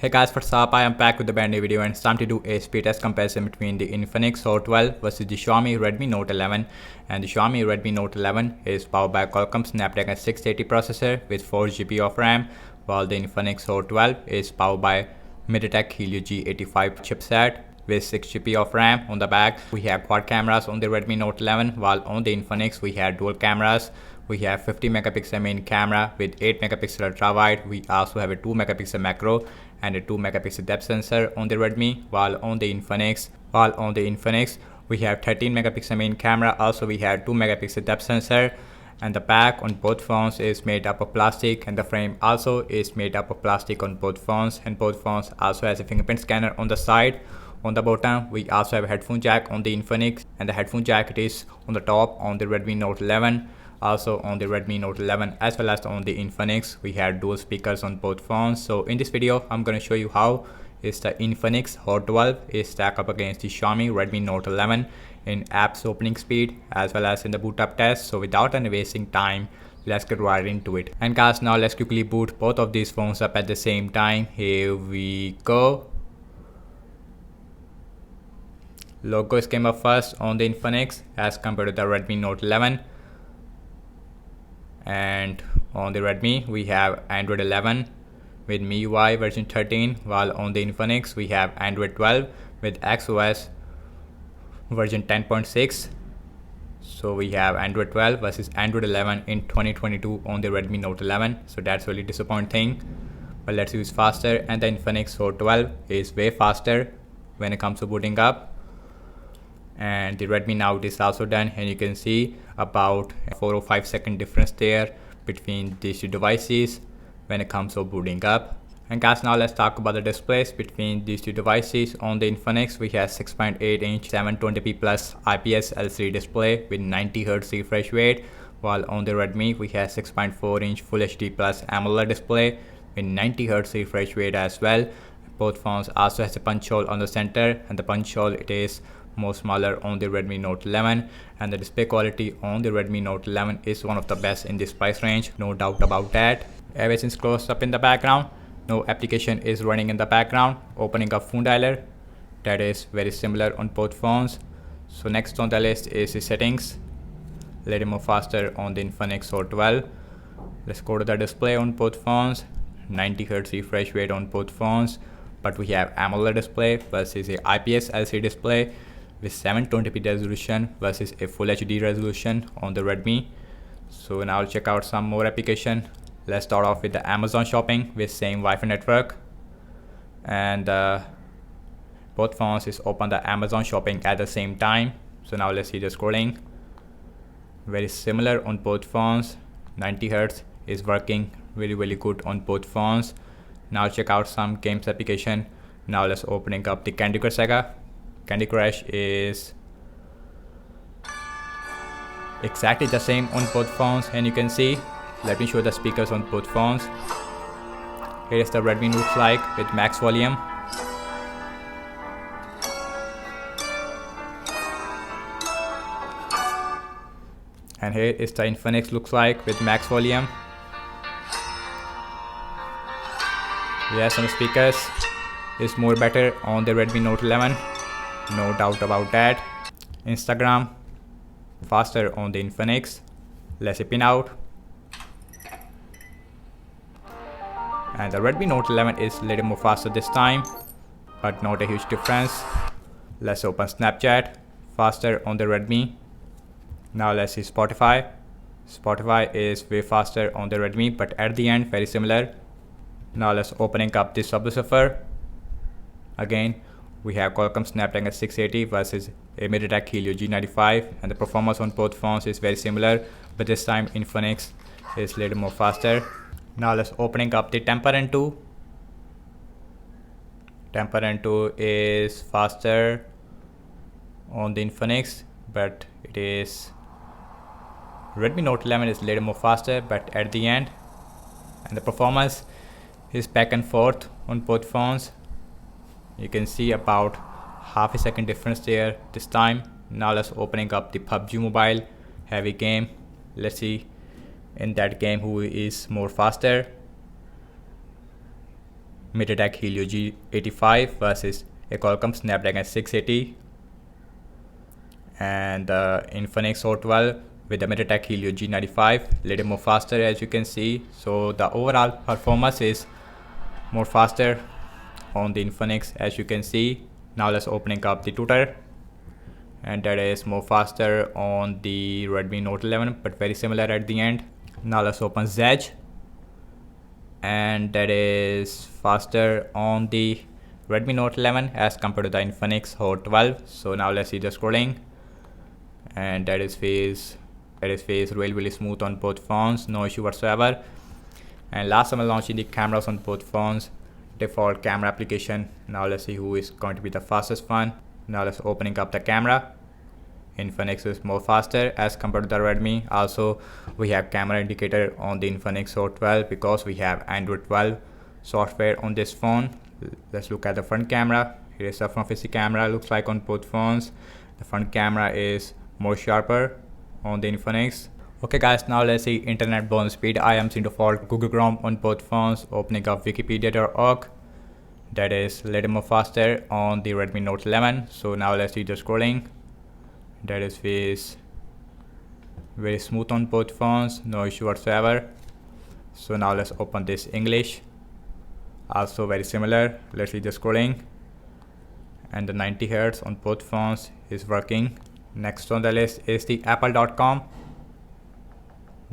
Hey guys, what's up? I am back with a brand new video and it's time to do a speed test comparison between the Infinix Hot 12 versus the Xiaomi Redmi Note 11. And the Xiaomi Redmi Note 11 is powered by Qualcomm Snapdragon 680 processor with 4GB of RAM, while the Infinix Hot 12 is powered by MediaTek Helio G85 chipset with 6GB of RAM. On the back, we have quad cameras on the Redmi Note 11, while on the Infinix we have dual cameras. We have 50 megapixel main camera with 8 megapixel ultra wide. We also have a 2 megapixel macro and a 2 megapixel depth sensor on the Redmi, while on the Infinix we have 13 megapixel main camera. Also we have 2 megapixel depth sensor, and the back on both phones is made up of plastic, and the frame also is made up of plastic on both phones, and both phones also has a fingerprint scanner on the side. On the bottom we also have a headphone jack on the Infinix, and the headphone jack is on the top on the Redmi Note 11. Also on the Redmi Note 11 as well as on the Infinix we have dual speakers on both phones. So in this video I'm going to show you how is the Infinix Hot 12 is stacked up against the Xiaomi Redmi Note 11 in apps opening speed as well as in the boot up test. So without any wasting time, let's get right into it. And guys, now let's quickly boot both of these phones up at the same time. Here we go. Logos came up first on the Infinix as compared to the Redmi Note 11. And on the Redmi we have Android 11 with MIUI version 13, while on the Infinix we have Android 12 with XOS version 10.6. So we have Android 12 versus Android 11 in 2022 on the Redmi Note 11. So that's really disappointing, but let's use faster, and the Infinix Hot 12 is way faster when it comes to booting up. And the Redmi Note is also done, and you can see about 4 or 5 second difference there between these two devices when it comes to booting up. And guys, now let's talk about the displays between these two devices. On the Infinix we have 6.8 inch 720p plus IPS LCD display with 90Hz refresh rate, while on the Redmi we have 6.4 inch Full HD plus AMOLED display with 90Hz refresh rate as well. Both phones also has a punch hole on the center, and the punch hole it is more smaller on the Redmi Note 11, and the display quality on the Redmi Note 11 is one of the best in this price range, no doubt about that. Everything is closed up in the background, no application is running in the background. Opening up phone dialer, that is very similar on both phones. So next on the list is the settings, a little more faster on the Infinix Hot 12. Let's go to the display on both phones, 90Hz refresh rate on both phones, but we have AMOLED display versus a IPS LCD display with 720p resolution versus a Full HD resolution on the Redmi. So now I'll check out some more application. Let's start off with the Amazon shopping with same Wi-Fi network, and both phones is open the Amazon shopping at the same time. So now let's see the scrolling, very similar on both phones. 90Hz is working really good on both phones. Now check out some games application. Now let's opening up the Candy Crush Saga. Candy Crush is exactly the same on both phones, and you can see, let me show the speakers on both phones. Here is the Redmi looks like with max volume. And here is the Infinix looks like with max volume. Yes, some speakers is more better on the Redmi Note 11, no doubt about that. Instagram faster on the Infinix. Let's pin out. And the Redmi Note 11 is a little more faster this time, but not a huge difference. Let's open Snapchat, faster on the Redmi. Now let's see Spotify. Spotify is way faster on the Redmi, but at the end very similar. Now let's opening up the subwoofer. Again we have Qualcomm Snapdragon 680 versus a MediaTek Helio G85, and the performance on both phones is very similar, but this time Infinix is a little more faster. Now let's opening up the Temper N2. Temper N2 is faster on the Infinix, but it is Redmi Note 11 is a little more faster, but at the end, and the performance is back and forth on both phones. You can see about half a second difference there this time. Now let's opening up the Pubg Mobile heavy game. Let's see in that game who is more faster. MediaTek Helio G85 versus a Qualcomm Snapdragon 680, and the Infinix Hot 12 with the MediaTek Helio G95, little more faster as you can see. So the overall performance is more faster on the Infinix as you can see. Now let's opening up the tutor, and that is more faster on the Redmi Note 11 but very similar at the end. Now let's open Zedge, and that is faster on the Redmi Note 11 as compared to the Infinix Hot 12. So now let's see the scrolling, and that is face really smooth on both phones, no issue whatsoever. And last time I launching the cameras on both phones, default camera application. Now let's see who is going to be the fastest one. Now let's opening up the camera. Infinix is more faster as compared to the Redmi. Also we have camera indicator on the Infinix Hot 12 because we have Android 12 software on this phone. Let's look at the front camera. Here is the front facing camera, looks like on both phones. The front camera is more sharper on the Infinix. Okay guys, now let's see internet browsing speed. I am seeing default Google Chrome on both phones, opening up wikipedia.org. That is a little more faster on the Redmi Note 11. So now let's see the scrolling. That is very smooth on both phones, no issue whatsoever. So now let's open this English, also very similar. Let's see the scrolling, and the 90 Hz on both phones is working. Next on the list is the apple.com.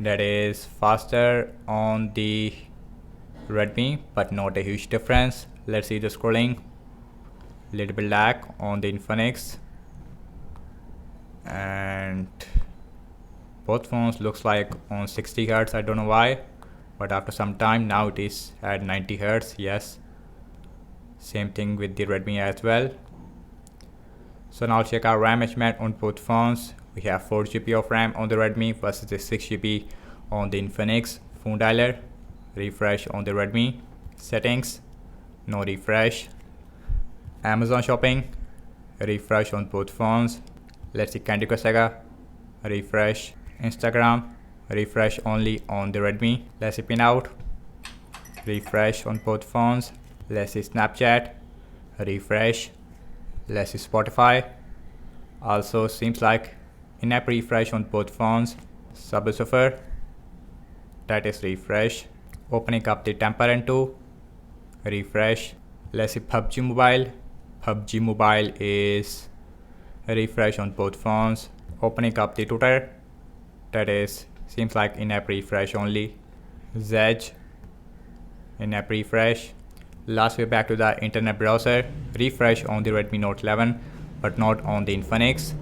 That is faster on the Redmi but not a huge difference. Let's see the scrolling, little bit lag on the Infinix, and both phones looks like on 60 Hz. I don't know why, but after some time now it is at 90 Hz. Yes, same thing with the Redmi as well. So now check out RAM management on both phones. We have 4 GB of RAM on the Redmi versus the 6 GB on the Infinix. Phone dialer, refresh on the Redmi. Settings, no refresh. Amazon shopping, refresh on both phones. Let's see Candy Crush Saga, refresh. Instagram, refresh only on the Redmi. Let's see Pinout, refresh on both phones. Let's see Snapchat, refresh. Let's see Spotify, also seems like in-app refresh on both phones. Subway Surfer, that is refresh. Opening up the Temper 2, refresh. Let's see Pubg Mobile. Pubg Mobile is refresh on both phones. Opening up the Twitter, that is seems like in-app refresh only. Zedge, in-app refresh. Last, we're back to the internet browser, refresh on the Redmi Note 11 but not on the Infinix.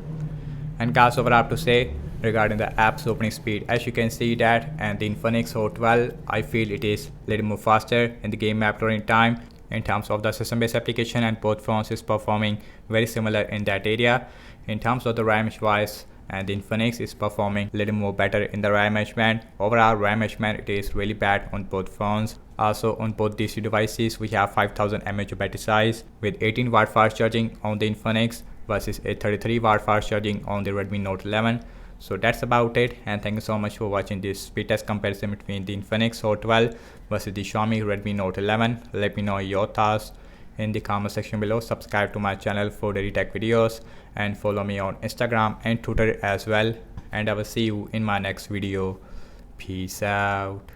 And guys, what I have to say regarding the app's opening speed, as you can see that, and the Infinix Hot 12, I feel it is a little more faster in the game app loading time in terms of the system based application, and both phones is performing very similar in that area. In terms of the RAM wise, and the Infinix is performing a little more better in the RAM management. Overall RAM management, it is really bad on both phones. Also on both these two devices we have 5000 mAh battery size with 18 watt fast charging on the Infinix versus a 33 watt fast charging on the Redmi Note 11. So that's about it, and thank you so much for watching this speed test comparison between the Infinix Hot 12 versus the Xiaomi Redmi Note 11. Let me know your thoughts in the comment section below. Subscribe to my channel for daily tech videos, and follow me on Instagram and Twitter as well. And I will see you in my next video. Peace out.